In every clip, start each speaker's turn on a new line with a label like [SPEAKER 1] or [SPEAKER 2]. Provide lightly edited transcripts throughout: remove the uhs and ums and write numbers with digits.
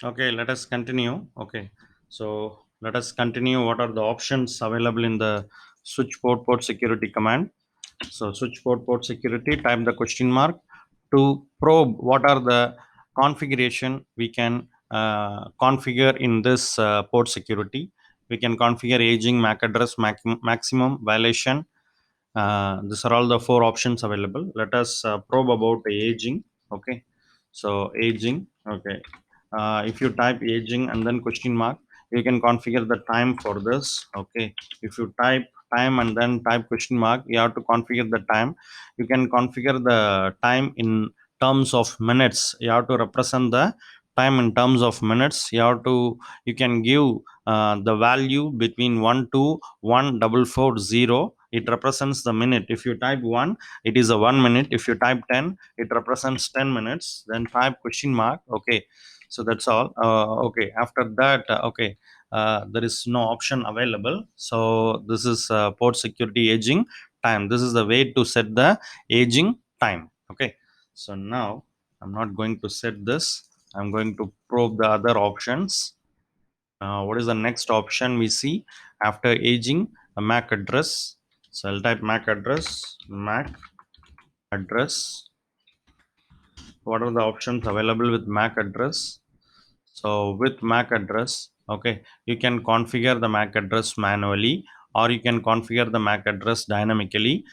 [SPEAKER 1] Okay, let us continue. Okay, so let us continue. What are the options available in the switch port security command? So switch port security, type the question mark to probe what are the configuration we can configure in this port security. We can configure aging, MAC address, maximum violation. These are all the four options available. Let us probe about the aging. Okay, so aging. Okay, if you type aging and then question mark, you can configure the time for this. Okay, if you type time and then type question mark, you have to configure the time. You can configure the time in terms of minutes. You have to represent the time in terms of minutes. You can give the value between 1 to 1440. It represents the minute. If you type 1, it is a 1 minute. If you type 10, it represents 10 minutes. Then type question mark. Okay, so that's all. Okay, after that, okay, there is no option available. So this is port security aging time. This is the way to set the aging time. Okay, so now I'm not going to set this. I'm going to probe the other options. What is the next option we see after aging? A MAC address. So I'll type MAC address. MAC address. What are the options available with MAC address? So with MAC address, okay, you can configure the MAC address manually, or you can configure the MAC address dynamically.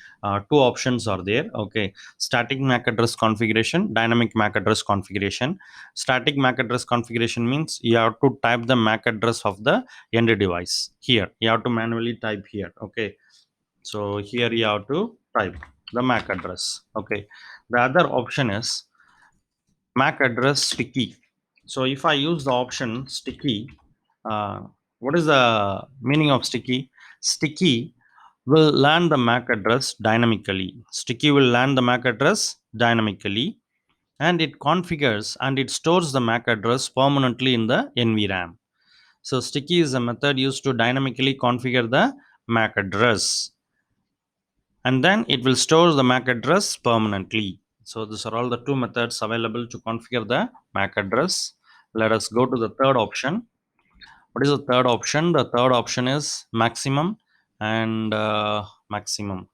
[SPEAKER 1] Two options are there. Okay, static MAC address configuration, dynamic MAC address configuration. Static MAC address configuration means you have to type the MAC address of the end device here. You have to manually type here. Okay, so here you have to type the MAC address. Okay, the other option is MAC address sticky. So if I use the option sticky, uh, what is the meaning of sticky? Sticky will learn the MAC address dynamically. Sticky will learn the MAC address dynamically, and it configures and it stores the MAC address permanently in the NVRAM. So sticky is a method used to dynamically configure the MAC address, and then it will store the MAC address permanently. So these are all the two methods available to configure the MAC address. Let us go to the third option. What is the third option? The third option is maximum and maximum.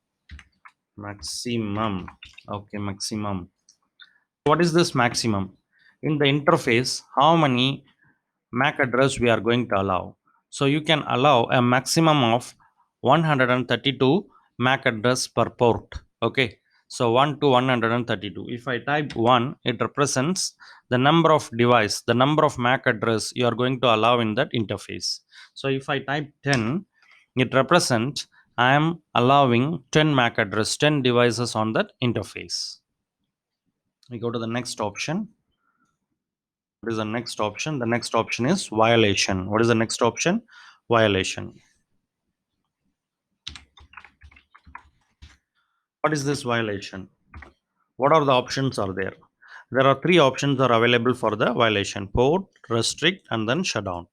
[SPEAKER 1] Okay, maximum. What is this maximum? In the interface, how many MAC address we are going to allow? So you can allow a maximum of 132 MAC address per port. Okay, so 1 to 132. If I type 1, it represents the number of device, the number of MAC address you are going to allow in that interface. So if I type 10, it represents I am allowing 10 MAC address, 10 devices on that interface. We go to the next option. What is the next option? The next option is violation. What is the next option? Violation. What is this violation? What are the options are there? There are three options are available for the violation: port, restrict, and then shutdown.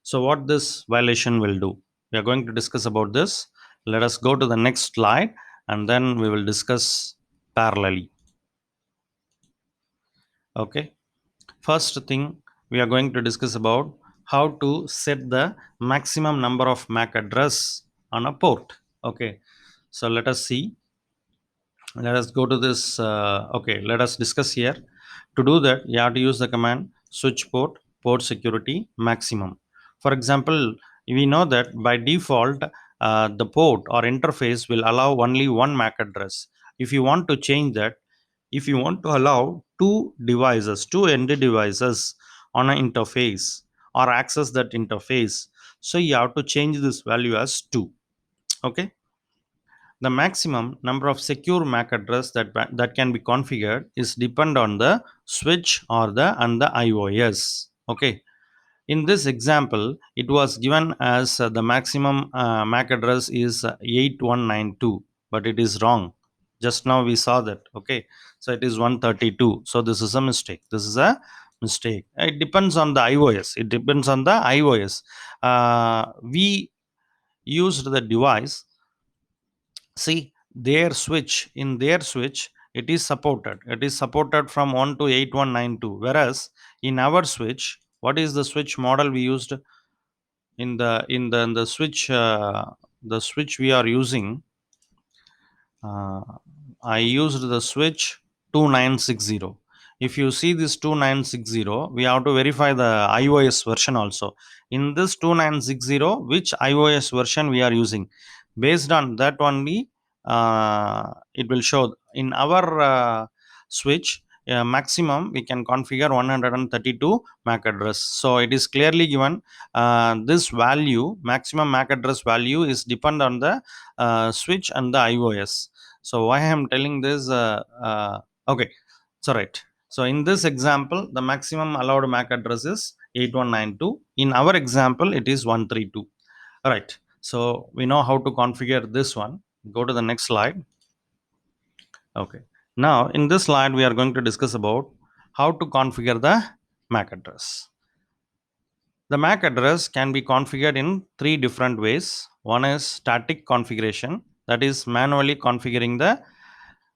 [SPEAKER 1] So what this violation will do? We are going to discuss about this. Let us go to the next slide and then we will discuss parallelly. Okay. First thing we are going to discuss about how to set the maximum number of MAC address on a port. Okay. So let us see. Let us go to this. Okay, let us discuss here. To do that, you have to use the command switch port security maximum. For example, we know that by default, the port or interface will allow only one MAC address. If you want to change that, if you want to allow two end devices on an interface or access that interface, so you have to change this value as 2. Okay, the maximum number of secure MAC address that can be configured is depend on the switch or the and the IOS. Okay. In this example, it was given as the maximum MAC address is 8192, but it is wrong. Just now we saw that. Okay, so it is 132. So this is a mistake. This is a mistake. It depends on the iOS. It depends on the iOS. We used the device. See, their switch, it is supported from 1 to 8192, whereas in our switch What is the switch model we used in the switch? The switch we are using, uh, I used the switch 2960. If you see this 2960, we have to verify the iOS version also. In this 2960, which iOS version we are using? Based on that only, it will show in our switch. Maximum we can configure 132 MAC address. So it is clearly given. This value, maximum MAC address value, is depend on the switch and the iOS. So why I am telling this? Okay, so right. So in this example, the maximum allowed MAC address is 8192. In our example, it is 132. All right. So we know how to configure this one. Go to the next slide. Okay. Now in this slide, we are going to discuss about how to configure the MAC address. The MAC address can be configured in three different ways. One is static configuration, that is manually configuring the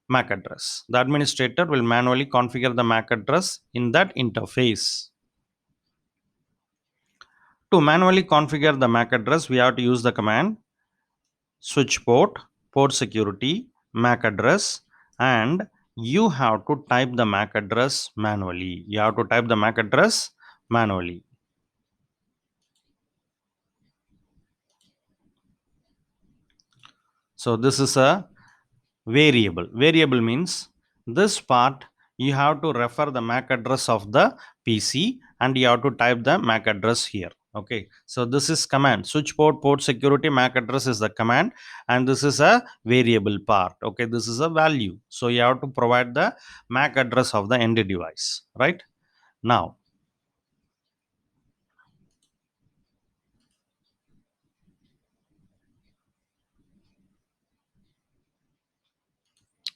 [SPEAKER 1] MAC address. The administrator will manually configure the MAC address in that interface. To manually configure the MAC address, we have to use the command switch port, port security, MAC address, and you have to type the MAC address manually. You have to type the MAC address manually. So this is a variable. Variable means this part you have to refer the MAC address of the PC and you have to type the MAC address here. Okay, so this is command switch port security MAC address is the command, and this is a variable part. Okay, this is a value, so you have to provide the MAC address of the end device. Right now,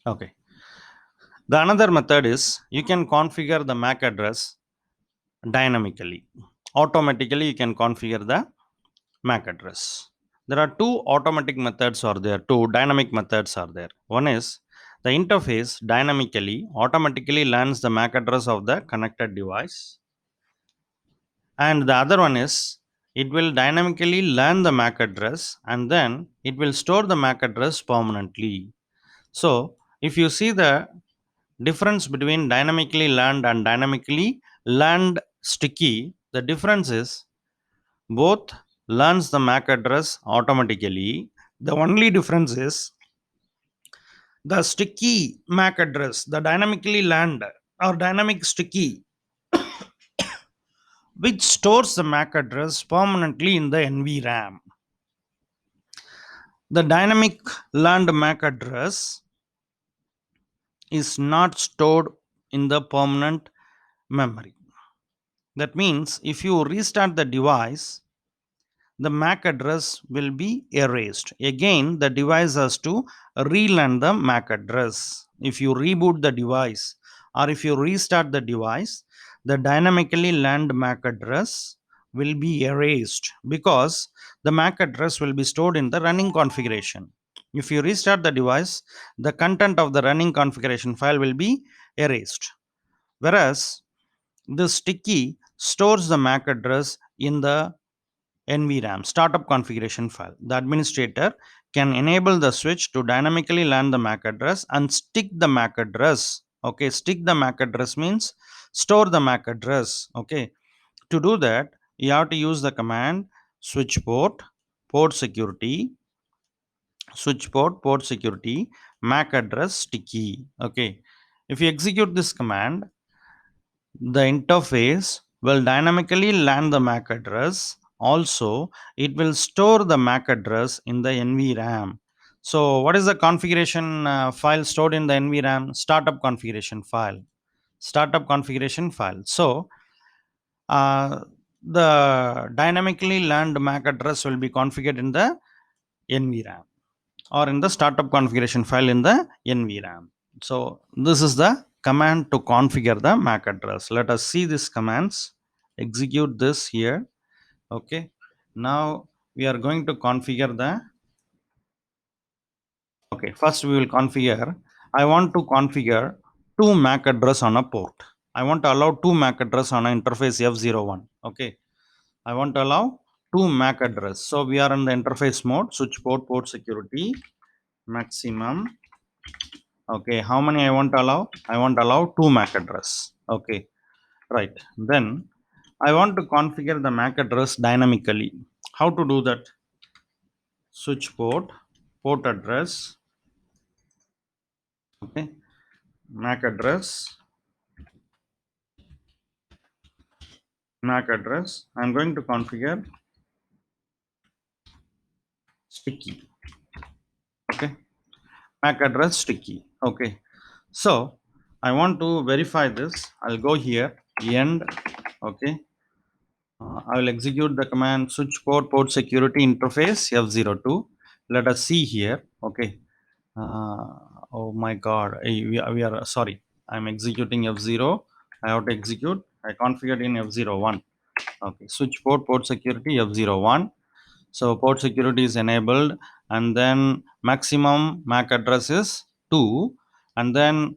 [SPEAKER 1] okay, the another method is you can configure the MAC address dynamically. Automatically you can configure the MAC address. There are two automatic methods are there, two dynamic methods are there. One is the interface dynamically automatically learns the MAC address of the connected device, and the other one is it will dynamically learn the MAC address and then it will store the MAC address permanently. So if you see the difference between dynamically learned and dynamically learned sticky, the difference is both learns the MAC address automatically. The only difference is the sticky MAC address, the dynamically learned or dynamic sticky, which stores the MAC address permanently in the NVRAM. The dynamic learned MAC address is not stored in the permanent memory. That means if you restart the device, the MAC address will be erased. Again, the device has to relearn the MAC address. If you reboot the device or if you restart the device, the dynamically learned MAC address will be erased because the MAC address will be stored in the running configuration. If you restart the device, the content of the running configuration file will be erased. Whereas the sticky stores the MAC address in the NVRAM startup configuration file. The administrator can enable the switch to dynamically learn the MAC address and stick the MAC address. Okay, stick the MAC address means store the MAC address. Okay, to do that, you have to use the command switch port, port security, switch port security, MAC address sticky. Okay, if you execute this command, the interface will dynamically learn the MAC address. Also, it will store the MAC address in the NVRAM. So, what is the configuration file stored in the NVRAM? Startup configuration file. Startup configuration file. So, uh, the dynamically learned MAC address will be configured in the NVRAM or in the startup configuration file in the NVRAM. So this is the command to configure the MAC address. Let us see these commands. Execute this here. Okay. Now we are going to configure the. Okay. First we will configure. I want to configure two MAC address on a port. I want to allow two MAC address on an interface F01. Okay. I want to allow two MAC address. So we are in the interface mode, switch port security, maximum. Okay. How many I want to allow? I want to allow two MAC address. Okay. Right. Then I want to configure the MAC address dynamically. How to do that? Switch port address. Okay. MAC address. MAC address. I'm going to configure sticky. Okay. MAC address sticky. Okay. So I want to verify this. I'll go here, end. Okay. I will execute the command switch port security interface F02. Let us see here. Okay. Uh, oh my God. We are sorry. I'm executing F0. I have to execute. I configured in F01. Okay. Switch port security F01. So port security is enabled, and then maximum MAC address is 2, and then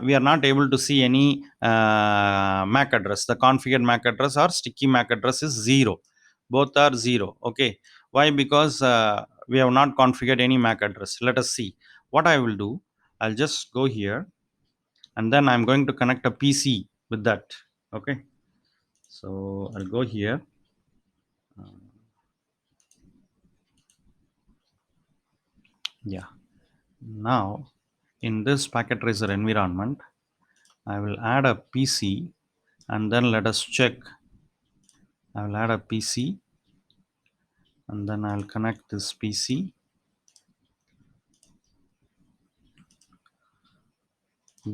[SPEAKER 1] we are not able to see any MAC address. The configured MAC address or sticky MAC address is 0. Both are 0. Okay. Why? Because we have not configured any MAC address. Let us see. What I will do, I'll just go here, and then I'm going to connect a PC with that. Okay. So I'll go here. Yeah. Now, in this packet tracer environment, I will add a PC, and then let us check. I will add a PC, and then I'll connect this PC.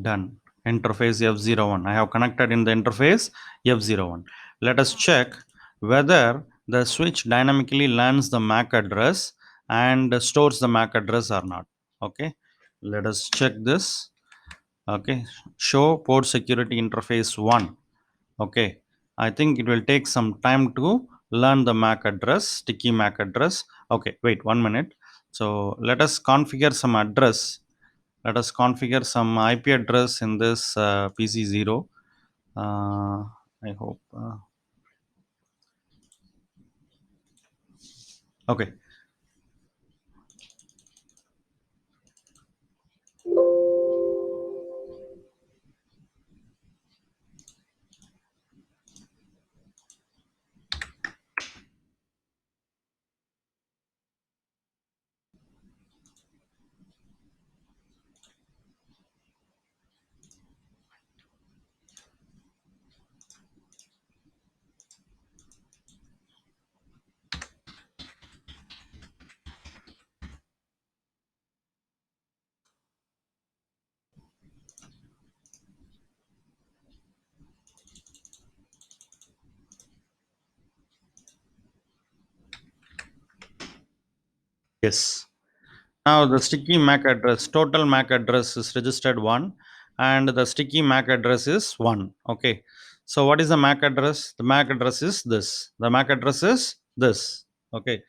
[SPEAKER 1] Done. Interface F01. I have connected in the interface F01. Let us check whether the switch dynamically learns the MAC address and stores the MAC address or not. Okay. Let us check this. Okay. Show port security interface 1. Okay. I think it will take some time to learn the MAC address, sticky MAC address. Okay, wait 1 minute. So let us configure some address. Let us configure some IP address in this PC0. I hope. Okay. Yes. Now the sticky MAC address, total MAC address is registered 1, and the sticky MAC address is 1. Okay. So what is the MAC address? The MAC address is this. The MAC address is this. Okay.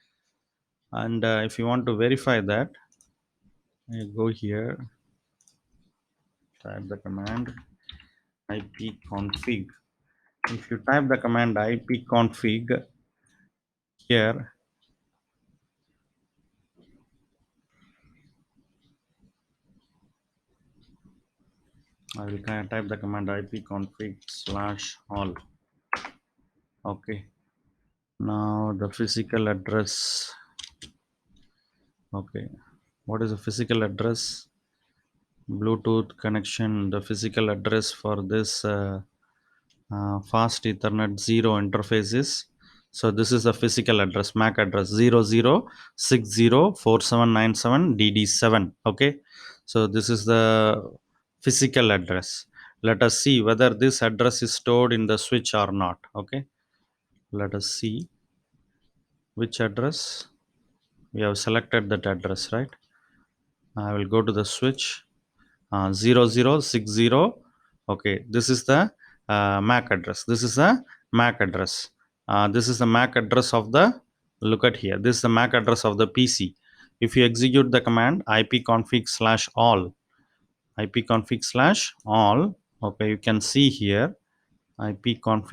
[SPEAKER 1] And if you want to verify that, you go here, type the command ipconfig. If you type the command ipconfig here, I will type the command ipconfig/all. Okay. Now the physical address. Okay. What is the physical address? Bluetooth connection. The physical address for this fast Ethernet 0 interface is. So this is the physical address, MAC address 00604797DD7. Okay. So this is the physical address. Let us see whether this address is stored in the switch or not. Okay. Let us see which address. We have selected that address, right? I will go to the switch 0060. Okay, this is the MAC address. This is the MAC address. This is the MAC address of the, look at here, this is the MAC address of the PC. If you execute the command ipconfig/all, ipconfig/all, Okay, you can see here IP config